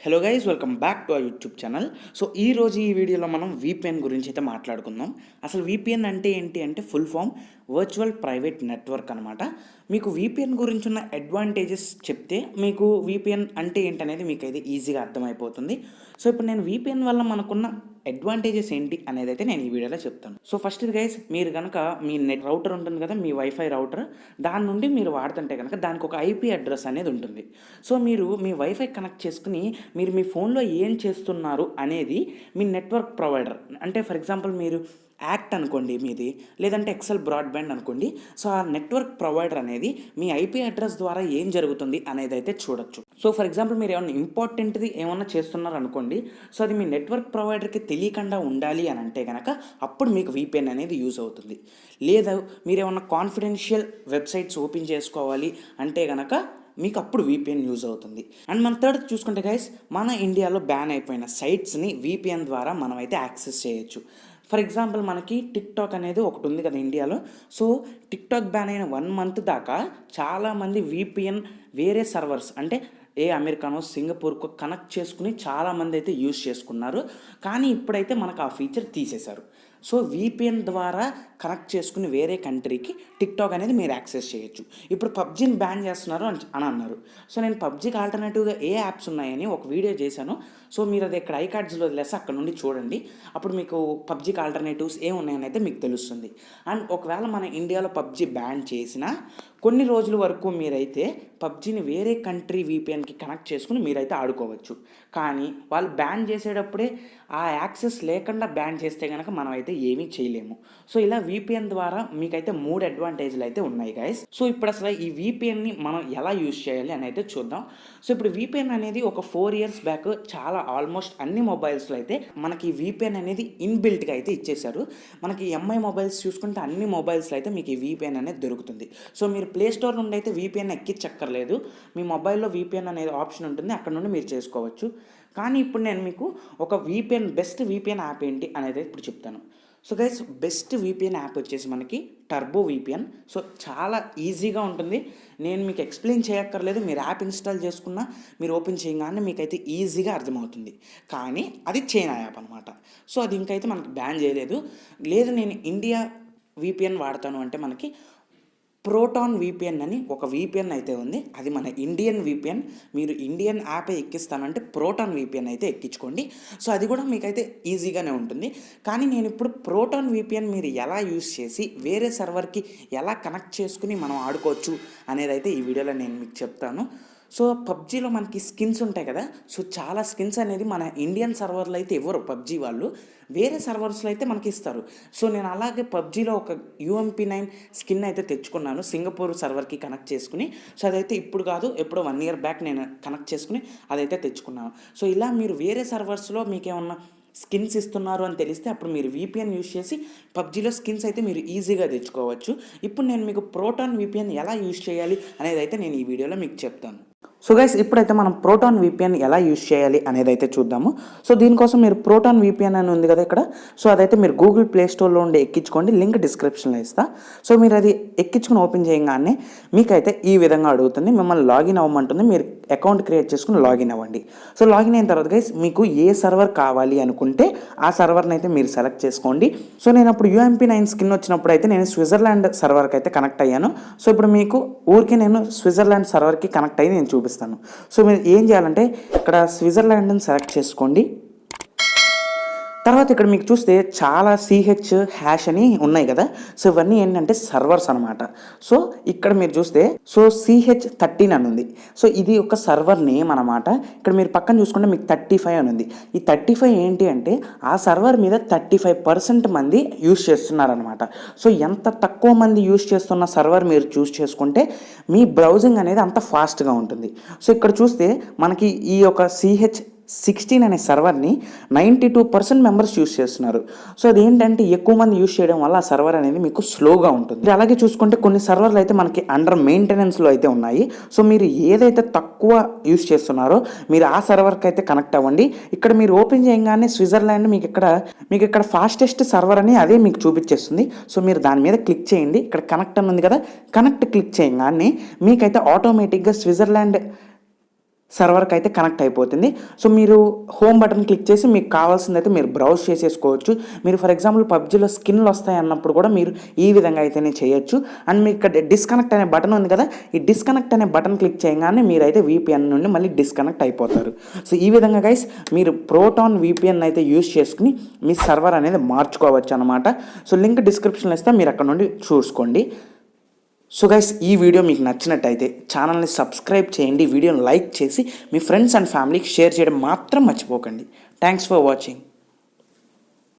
Hello guys, welcome back to our YouTube channel. So ఈ వీడియోలో మనం VPN గురించి అయితే మాట్లాడుకుందాం. అసలు VPN అంటే ఏంటి అంటే full form virtual private network అనమాట. మీకు VPN గురించి ఉన్న అడ్వాంటేజెస్ చెప్తే మీకు VPN అంటే ఏంటనేది మీకు అయితే ఈజీగా అర్థమైపోతుంది. సో ఇప్పుడు నేను VPN వల్ల మనకున్న అడ్వాంటేజెస్ ఏంటి అనేది అయితే నేను ఈ వీడియోలో చెప్తాను. సో ఫస్ట్ గైస్, మీరు కనుక మీ నెట్ రౌటర్ ఉంటుంది కదా, మీ వైఫై రౌటర్, దాని నుండి మీరు వాడుతుంటే కనుక దానికి ఒక IP అడ్రస్ అనేది ఉంటుంది. సో మీరు మీ వైఫై కనెక్ట్ చేసుకుని మీరు మీ ఫోన్లో ఏం చేస్తున్నారు అనేది మీ నెట్వర్క్ ప్రొవైడర్, అంటే ఫర్ ఎగ్జాంపుల్ మీరు యాక్ట్ అనుకోండి మీది, లేదంటే ఎక్సెల్ బ్రాడ్బ్యాండ్ అనుకోండి. సో ఆ నెట్వర్క్ ప్రొవైడర్ అనేది మీ IP అడ్రస్ ద్వారా ఏం జరుగుతుంది అనేది అయితే చూడొచ్చు. సో ఫర్ ఎగ్జాంపుల్ మీరు ఏమన్నా ఇంపార్టెంట్ది ఏమన్నా చేస్తున్నారు అనుకోండి, సో అది మీ నెట్వర్క్ ప్రొవైడర్కి తెలియకుండా ఉండాలి అని అంటే కనుక అప్పుడు మీకు VPN అనేది యూజ్ అవుతుంది. లేదా మీరు ఏమన్నా కాన్ఫిడెన్షియల్ వెబ్సైట్స్ ఓపెన్ చేసుకోవాలి అంటే కనుక మీకు అప్పుడు VPN యూజ్ అవుతుంది. అండ్ మన థర్డ్ చూసుకుంటే గైస్, మన ఇండియాలో బ్యాన్ అయిపోయిన సైట్స్ని VPN ద్వారా మనం అయితే యాక్సెస్ చేయొచ్చు. ఫర్ ఎగ్జాంపుల్ మనకి టిక్టాక్ అనేది ఒకటి ఉంది కదా ఇండియాలో. సో టిక్టాక్ బ్యాన్ అయిన 1 month దాకా చాలామంది VPN వేరే సర్వర్స్ అంటే అమెరికానో సింగపూర్కో కనెక్ట్ చేసుకుని చాలామంది అయితే యూజ్ చేసుకున్నారు. కానీ ఇప్పుడైతే మనకు ఆ ఫీచర్ తీసేశారు. సో VPN ద్వారా కనెక్ట్ చేసుకుని వేరే కంట్రీకి టిక్టాక్ అనేది మీరు యాక్సెస్ చేయొచ్చు. ఇప్పుడు పబ్జీని బ్యాన్ చేస్తున్నారు అని అన్నారు. సో నేను పబ్జీకి ఆల్టర్నేటివ్గా ఏ యాప్స్ ఉన్నాయని ఒక వీడియో చేశాను. సో మీరు అది ఇక్కడ ఐకార్డ్స్లో వదిలేసి అక్కడ నుండి చూడండి. అప్పుడు మీకు పబ్జీకి ఆల్టర్నేటివ్స్ ఏమున్నాయని అయితే మీకు తెలుస్తుంది. అండ్ ఒకవేళ మన ఇండియాలో పబ్జీ బ్యాన్ చేసినా కొన్ని రోజుల వరకు మీరైతే పబ్జీని వేరే కంట్రీ VPNకి కనెక్ట్ చేసుకుని మీరైతే ఆడుకోవచ్చు. కానీ వాళ్ళు బ్యాన్ చేసేటప్పుడే ఆ యాక్సెస్ లేకుండా బ్యాన్ చేస్తే కనుక మనం అయితే ఏమీ చేయలేము. సో ఇలా VPN ద్వారా మీకైతే 3 అడ్వాంటేజ్లు అయితే ఉన్నాయి గైస్. సో ఇప్పుడు అసలు ఈ VPNని మనం ఎలా యూజ్ చేయాలి అని అయితే చూద్దాం. సో ఇప్పుడు VPN అనేది ఒక 4 years బ్యాక్ చాలా ఆల్మోస్ట్ అన్ని మొబైల్స్లో అయితే మనకి VPN అనేది ఇన్బిల్ట్గా అయితే ఇచ్చేశారు. మనకి MI మొబైల్స్ చూసుకుంటే అన్ని మొబైల్స్లో అయితే మీకు ఈ VPN అనేది దొరుకుతుంది. సో మీరు ప్లే స్టోర్ నుండి అయితే VPN ఎక్కించక్కర్లేదు. మీ మొబైల్లో VPN అనేది ఆప్షన్ ఉంటుంది, అక్కడ నుండి మీరు చేసుకోవచ్చు. కానీ ఇప్పుడు నేను మీకు ఒక బెస్ట్ VPN యాప్ ఏంటి అనేది ఇప్పుడు చెప్తాను. So guys, best VPN app వచ్చేసి మనకి టర్బో VPN. సో చాలా ఈజీగా ఉంటుంది, నేను మీకు ఎక్స్ప్లెయిన్ చేయక్కర్లేదు. మీరు యాప్ ఇన్స్టాల్ చేసుకున్నా మీరు ఓపెన్ చేయగానే మీకైతే ఈజీగా అర్థమవుతుంది. కానీ అది చైనా యాప్ అనమాట. సో అది ఇంకైతే మనకి బ్యాన్ చేయలేదు. లేదు నేను ఇండియా VPN వాడతాను అంటే మనకి ప్రోటాన్ VPN అని ఒక VPN అయితే ఉంది. అది మన ఇండియన్ VPN. మీరు ఇండియన్ యాపే ఎక్కిస్తానంటే ప్రోటాన్ VPN అయితే ఎక్కించుకోండి. సో అది కూడా మీకైతే ఈజీగానే ఉంటుంది. కానీ నేను ఇప్పుడు ప్రోటాన్ VPN మీరు ఎలా యూజ్ చేసి వేరే సర్వర్కి ఎలా కనెక్ట్ చేసుకుని మనం ఆడుకోవచ్చు అనేది అయితే ఈ వీడియోలో నేను మీకు చెప్తాను. సో పబ్జీలో మనకి స్కిన్స్ ఉంటాయి కదా, సో చాలా స్కిన్స్ అనేది మన ఇండియన్ సర్వర్లో అయితే ఇవ్వరు పబ్జీ వాళ్ళు, వేరే సర్వర్స్లో అయితే మనకి ఇస్తారు. సో నేను అలాగే పబ్జీలో ఒక UMP9 స్కిన్ అయితే తెచ్చుకున్నాను సింగపూర్ సర్వర్కి కనెక్ట్ చేసుకుని. సో అదైతే ఇప్పుడు కాదు, ఎప్పుడో 1 year బ్యాక్ నేను కనెక్ట్ చేసుకుని అదైతే తెచ్చుకున్నాను. సో ఇలా మీరు వేరే సర్వర్స్లో మీకేమన్నా స్కిన్స్ ఇస్తున్నారు అని తెలిస్తే అప్పుడు మీరు VPN యూజ్ చేసి పబ్జీలో స్కిన్స్ అయితే మీరు ఈజీగా తెచ్చుకోవచ్చు. ఇప్పుడు నేను మీకు ప్రోటాన్ VPN ఎలా యూజ్ చేయాలి అనేది అయితే నేను ఈ వీడియోలో మీకు చెప్తాను. సో గైస్, ఇప్పుడైతే మనం ప్రోటాన్ VPN ఎలా యూజ్ చేయాలి అనేది అయితే చూద్దాము. సో దీనికోసం మీరు ప్రోటాన్ VPN అని ఉంది కదా ఇక్కడ, సో అదైతే మీరు గూగుల్ ప్లే స్టోర్లో ఉండి ఎక్కించుకోండి, లింక్ డిస్క్రిప్షన్లో ఇస్తా. సో మీరు అది ఎక్కించుకుని ఓపెన్ చేయగానే మీకైతే ఈ విధంగా అడుగుతుంది, మిమ్మల్ని లాగిన్ అవ్వమంటుంది. మీరు అకౌంట్ క్రియేట్ చేసుకుని లాగిన్ అవ్వండి. సో లాగిన్ అయిన తర్వాత గైస్, మీకు ఏ సర్వర్ కావాలి అనుకుంటే ఆ సర్వర్ని అయితే మీరు సెలెక్ట్ చేసుకోండి. సో నేను అప్పుడు UMP9 స్కిన్ వచ్చినప్పుడు అయితే నేను స్విట్జర్లాండ్ సర్వర్కి అయితే కనెక్ట్ అయ్యాను. సో ఇప్పుడు మీకు ఊరికి నేను స్విట్జర్లాండ్ సర్వర్కి కనెక్ట్ అయ్యి నేను చూపిస్తాను. సో మీరు ఏం చేయాలంటే ఇక్కడ స్విట్జర్లాండ్ని సెలెక్ట్ చేసుకోండి. తర్వాత ఇక్కడ మీకు చూస్తే చాలా CH# అని ఉన్నాయి కదా, సో ఇవన్నీ ఏంటంటే సర్వర్స్ అనమాట. సో ఇక్కడ మీరు చూస్తే సో CH13 అని ఉంది. సో ఇది ఒక సర్వర్ నేమ్ అనమాట. ఇక్కడ మీరు పక్కన చూసుకుంటే మీకు 35 అని ఉంది. ఈ 35 ఏంటి అంటే ఆ సర్వర్ మీద 35% మంది యూజ్ చేస్తున్నారనమాట. సో ఎంత తక్కువ మంది యూజ్ చేస్తున్న సర్వర్ మీరు చూస్ చేసుకుంటే మీ బ్రౌజింగ్ అనేది అంత ఫాస్ట్గా ఉంటుంది. సో ఇక్కడ చూస్తే మనకి ఈ యొక్క CH16 అనే సర్వర్ని 92% మెంబర్స్ యూజ్ చేస్తున్నారు. సో అదేంటంటే ఎక్కువ మంది యూజ్ చేయడం వల్ల ఆ సర్వర్ అనేది మీకు స్లోగా ఉంటుంది. అలాగే చూసుకుంటే కొన్ని సర్వర్లు అయితే మనకి అండర్ మెయింటెనెన్స్లో అయితే ఉన్నాయి. సో మీరు ఏదైతే తక్కువ యూజ్ చేస్తున్నారో మీరు ఆ సర్వర్కి అయితే కనెక్ట్ అవ్వండి. ఇక్కడ మీరు ఓపెన్ చేయగానే స్విట్జర్లాండ్ మీకు ఇక్కడ ఫాస్టెస్ట్ సర్వర్ అని అదే మీకు చూపించేస్తుంది. సో మీరు దాని మీద క్లిక్ చేయండి. ఇక్కడ కనెక్ట్ అని ఉంది కదా, కనెక్ట్ క్లిక్ చేయగానే మీకైతే ఆటోమేటిక్గా స్విట్జర్లాండ్ సర్వర్కి అయితే కనెక్ట్ అయిపోతుంది. సో మీరు హోమ్ బటన్ క్లిక్ చేసి మీకు కావాల్సిందైతే మీరు బ్రౌజ్ చేసేసుకోవచ్చు. మీరు ఫర్ ఎగ్జాంపుల్ పబ్జీలో స్కిన్లు వస్తాయి అన్నప్పుడు కూడా మీరు ఈ విధంగా అయితేనే చేయొచ్చు. అండ్ మీకు ఇక్కడ డిస్కనెక్ట్ అనే బటన్ ఉంది కదా, ఈ డిస్కనెక్ట్ అనే బటన్ క్లిక్ చేయగానే మీరైతే VPN నుండి మళ్ళీ డిస్కనెక్ట్ అయిపోతారు. సో ఈ విధంగా గైస్ మీరు ప్రోటాన్ VPN అయితే యూస్ చేసుకుని మీ సర్వర్ అనేది మార్చుకోవచ్చు అనమాట. సో లింక్ డిస్క్రిప్షన్లో ఇస్తే మీరు అక్కడ నుండి చూసుకోండి. సో గైస్, ఈ వీడియో మీకు నచ్చినట్టయితే ఛానల్ని సబ్స్క్రైబ్ చేయండి, వీడియోని లైక్ చేసి మీ ఫ్రెండ్స్ అండ్ ఫ్యామిలీకి షేర్ చేయడం మాత్రం మర్చిపోకండి. Thanks for watching.